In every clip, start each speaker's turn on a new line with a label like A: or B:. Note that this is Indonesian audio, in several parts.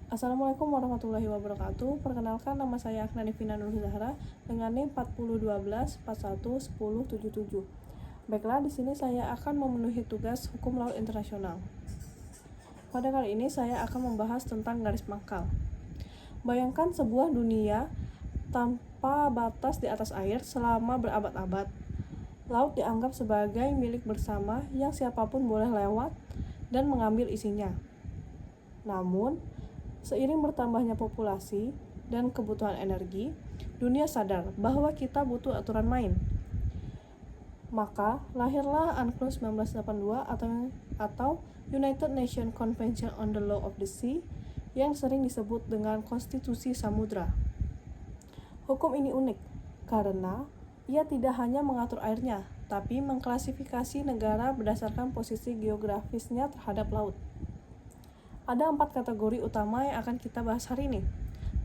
A: Assalamualaikum warahmatullahi wabarakatuh. Perkenalkan, nama saya Akna Devina Nur Zahra dengan NIM 4012 41 10 77. Baiklah, di sini saya akan memenuhi tugas hukum laut internasional. Pada kali ini saya akan membahas tentang garis pangkal. Bayangkan sebuah dunia tanpa batas di atas air selama berabad-abad. Laut dianggap sebagai milik bersama yang siapapun boleh lewat dan mengambil isinya. Namun, seiring bertambahnya populasi dan kebutuhan energi, dunia sadar bahwa kita butuh aturan main. Maka, lahirlah UNCLOS 1982 atau United Nations Convention on the Law of the Sea yang sering disebut dengan Konstitusi Samudra. Hukum ini unik karena ia tidak hanya mengatur airnya, tapi mengklasifikasi negara berdasarkan posisi geografisnya terhadap laut. Ada 4 kategori utama yang akan kita bahas hari ini.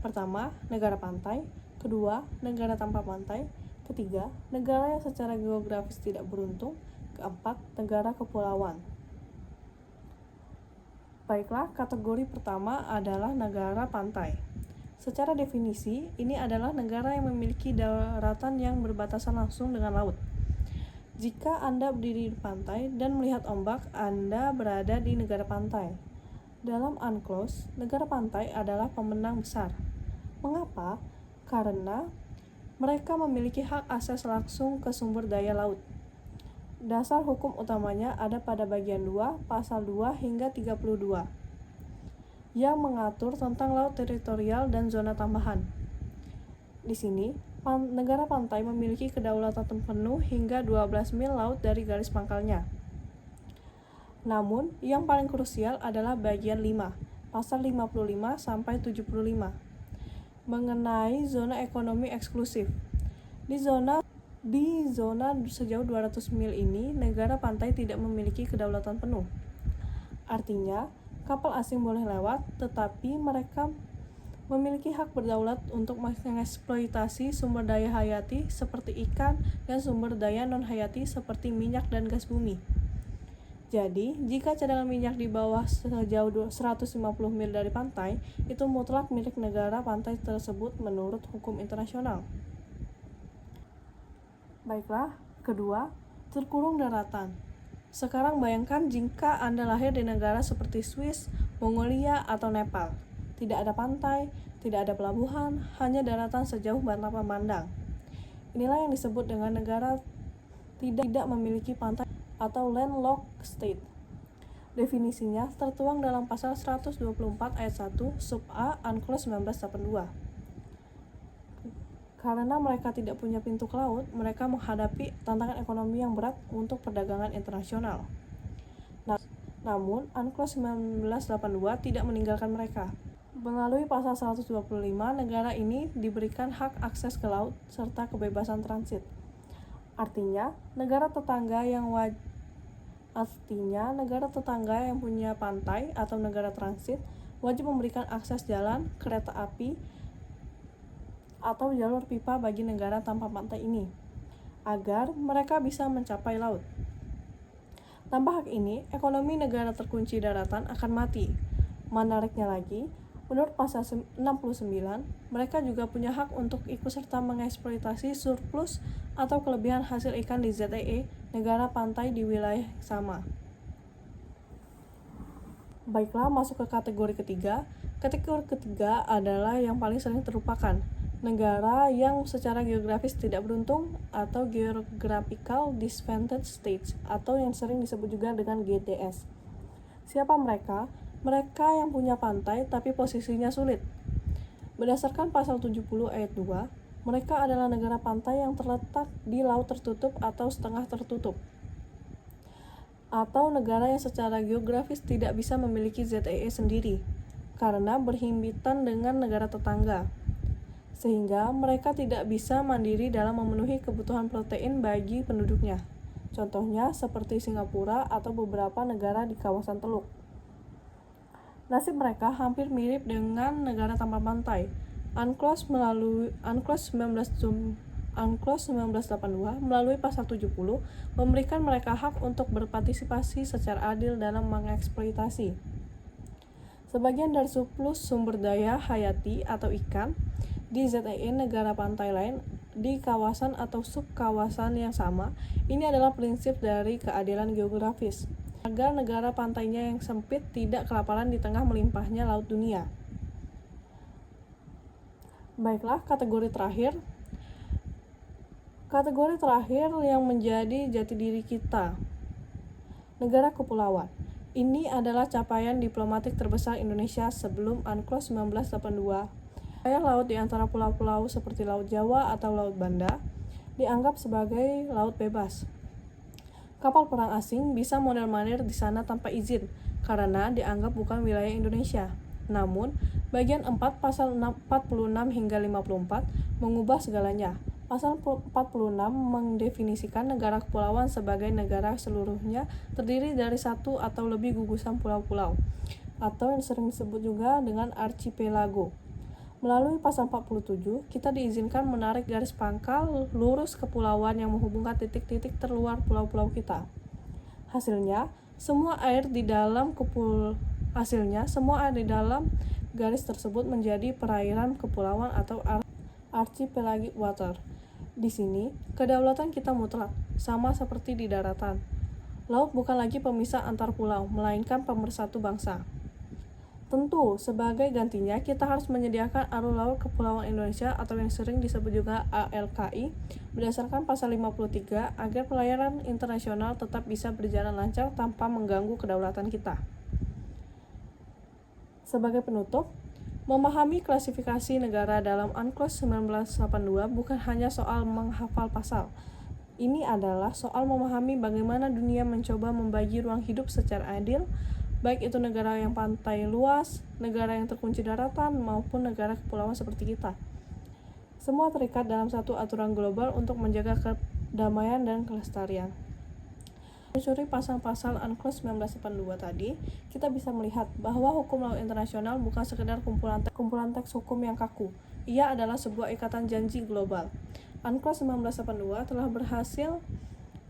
A: Pertama, negara pantai. Kedua, negara tanpa pantai. Ketiga, negara yang secara geografis tidak beruntung. Keempat, negara kepulauan. Baiklah, kategori pertama adalah negara pantai. Secara definisi, ini adalah negara yang memiliki daratan yang berbatasan langsung dengan laut. Jika Anda berdiri di pantai dan melihat ombak, Anda berada di negara pantai. Dalam UNCLOS, negara pantai adalah pemenang besar. Mengapa? Karena mereka memiliki hak akses langsung ke sumber daya laut. Dasar hukum utamanya ada pada bagian 2, pasal 2 hingga 32, yang mengatur tentang laut teritorial dan zona tambahan. Di sini, negara pantai memiliki kedaulatan penuh hingga 12 mil laut dari garis pangkalnya. Namun, yang paling krusial adalah bagian 5, pasal 55 sampai 75, mengenai zona ekonomi eksklusif. Di zona sejauh 200 mil ini, negara pantai tidak memiliki kedaulatan penuh. Artinya, kapal asing boleh lewat, tetapi mereka memiliki hak berdaulat untuk mengeksploitasi sumber daya hayati seperti ikan dan sumber daya non-hayati seperti minyak dan gas bumi. Jadi, jika cadangan minyak di bawah sejauh 150 mil dari pantai, itu mutlak milik negara pantai tersebut menurut hukum internasional. Baiklah, kedua, terkurung daratan. Sekarang bayangkan jika Anda lahir di negara seperti Swiss, Mongolia, atau Nepal. Tidak ada pantai, tidak ada pelabuhan, hanya daratan sejauh mata memandang. Inilah yang disebut dengan negara tidak memiliki pantai atau landlocked state. Definisinya tertuang dalam pasal 124 ayat 1 sub A UNCLOS 1982. Karena mereka tidak punya pintu ke laut, mereka menghadapi tantangan ekonomi yang berat untuk perdagangan internasional. Namun, UNCLOS 1982 tidak meninggalkan mereka. Melalui pasal 125, negara ini diberikan hak akses ke laut serta kebebasan transit. Artinya, negara tetangga yang punya pantai atau negara transit wajib memberikan akses jalan, kereta api, atau jalur pipa bagi negara tanpa pantai ini, agar mereka bisa mencapai laut. Tanpa hak ini, ekonomi negara terkunci daratan akan mati. Menariknya lagi, menurut pasal 69, mereka juga punya hak untuk ikut serta mengeksploitasi surplus atau kelebihan hasil ikan di ZEE, negara pantai di wilayah sama. Baiklah, masuk ke kategori ketiga. Kategori ketiga adalah yang paling sering terlupakan. Negara yang secara geografis tidak beruntung atau Geographical Disadvantaged States atau yang sering disebut juga dengan GDS. Siapa mereka? Mereka yang punya pantai tapi posisinya sulit. Berdasarkan pasal 70 ayat 2, mereka adalah negara pantai yang terletak di laut tertutup atau setengah tertutup, atau negara yang secara geografis tidak bisa memiliki ZEE sendiri karena berhimpitan dengan negara tetangga, sehingga mereka tidak bisa mandiri dalam memenuhi kebutuhan protein bagi penduduknya. Contohnya seperti Singapura atau beberapa negara di kawasan Teluk. Nasib mereka hampir mirip dengan negara tanpa pantai. UNCLOS 1982 melalui pasal 70 memberikan mereka hak untuk berpartisipasi secara adil dalam mengeksploitasi. Sebagian dari surplus sumber daya hayati atau ikan di ZEE negara pantai lain di kawasan atau subkawasan yang sama. Ini adalah prinsip dari keadilan geografis, agar negara pantainya yang sempit tidak kelaparan di tengah melimpahnya laut dunia. Baiklah, kategori terakhir yang menjadi jati diri kita, negara kepulauan. Ini adalah capaian diplomatik terbesar Indonesia sebelum UNCLOS 1982. Wilayah laut di antara pulau-pulau seperti Laut Jawa atau Laut Banda dianggap sebagai laut bebas. Kapal perang asing bisa mondar-mandir di sana tanpa izin karena dianggap bukan wilayah Indonesia. Namun, bagian 4 pasal 46 hingga 54 mengubah segalanya. Pasal 46 mendefinisikan negara kepulauan sebagai negara seluruhnya terdiri dari satu atau lebih gugusan pulau-pulau, atau yang sering disebut juga dengan archipelago. Melalui pasal 47, kita diizinkan menarik garis pangkal lurus kepulauan yang menghubungkan titik-titik terluar pulau-pulau kita. Hasilnya, semua air di dalam garis tersebut menjadi perairan kepulauan atau archipelagic water. Di sini, kedaulatan kita mutlak, sama seperti di daratan. Laut bukan lagi pemisah antar pulau, melainkan pemersatu bangsa. Tentu, sebagai gantinya kita harus menyediakan arus laut kepulauan Indonesia atau yang sering disebut juga ALKI berdasarkan pasal 53 agar pelayaran internasional tetap bisa berjalan lancar tanpa mengganggu kedaulatan kita. Sebagai penutup, memahami klasifikasi negara dalam UNCLOS 1982 bukan hanya soal menghafal pasal. Ini adalah soal memahami bagaimana dunia mencoba membagi ruang hidup secara adil, baik itu negara yang pantai luas, negara yang terkunci daratan, maupun negara kepulauan seperti kita. Semua terikat dalam satu aturan global untuk menjaga kedamaian dan kelestarian. Menyusuri pasal-pasal UNCLOS 1982 tadi, kita bisa melihat bahwa hukum laut internasional bukan sekedar kumpulan teks hukum yang kaku. Ia adalah sebuah ikatan janji global. UNCLOS 1982 telah berhasil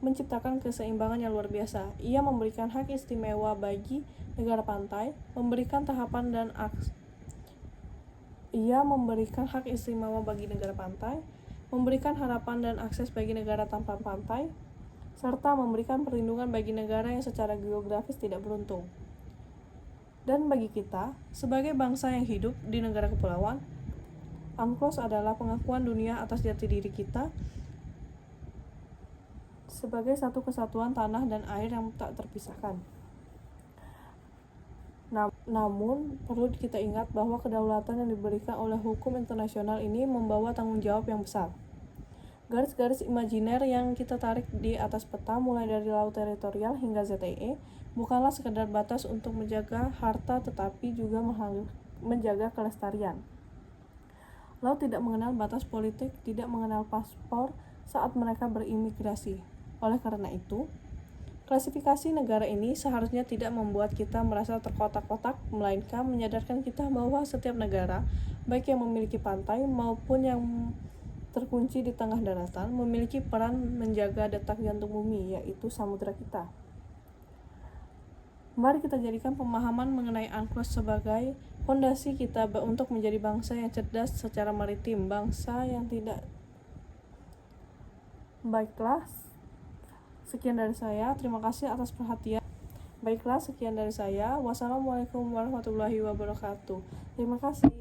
A: menciptakan keseimbangan yang luar biasa. Ia memberikan hak istimewa bagi negara pantai, memberikan harapan dan akses bagi negara tanpa pantai, serta memberikan perlindungan bagi negara yang secara geografis tidak beruntung. Dan bagi kita, sebagai bangsa yang hidup di negara kepulauan, UNCLOS adalah pengakuan dunia atas jati diri kita sebagai satu kesatuan tanah dan air yang tak terpisahkan. Namun, perlu kita ingat bahwa kedaulatan yang diberikan oleh hukum internasional ini membawa tanggung jawab yang besar. Garis-garis imajiner yang kita tarik di atas peta mulai dari laut teritorial hingga ZEE bukanlah sekedar batas untuk menjaga harta tetapi juga menjaga kelestarian. Laut tidak mengenal batas politik, tidak mengenal paspor saat mereka berimigrasi. Oleh karena itu, klasifikasi negara ini seharusnya tidak membuat kita merasa terkotak-kotak, melainkan menyadarkan kita bahwa setiap negara, baik yang memiliki pantai maupun yang terkunci di tengah daratan, memiliki peran menjaga detak jantung bumi, yaitu samudera kita. Mari kita jadikan pemahaman mengenai UNCLOS sebagai fondasi kita untuk menjadi bangsa yang cerdas secara maritim, bangsa yang tidak. Baiklah, sekian dari saya. Terima kasih atas perhatian. Wassalamualaikum warahmatullahi wabarakatuh. Terima kasih.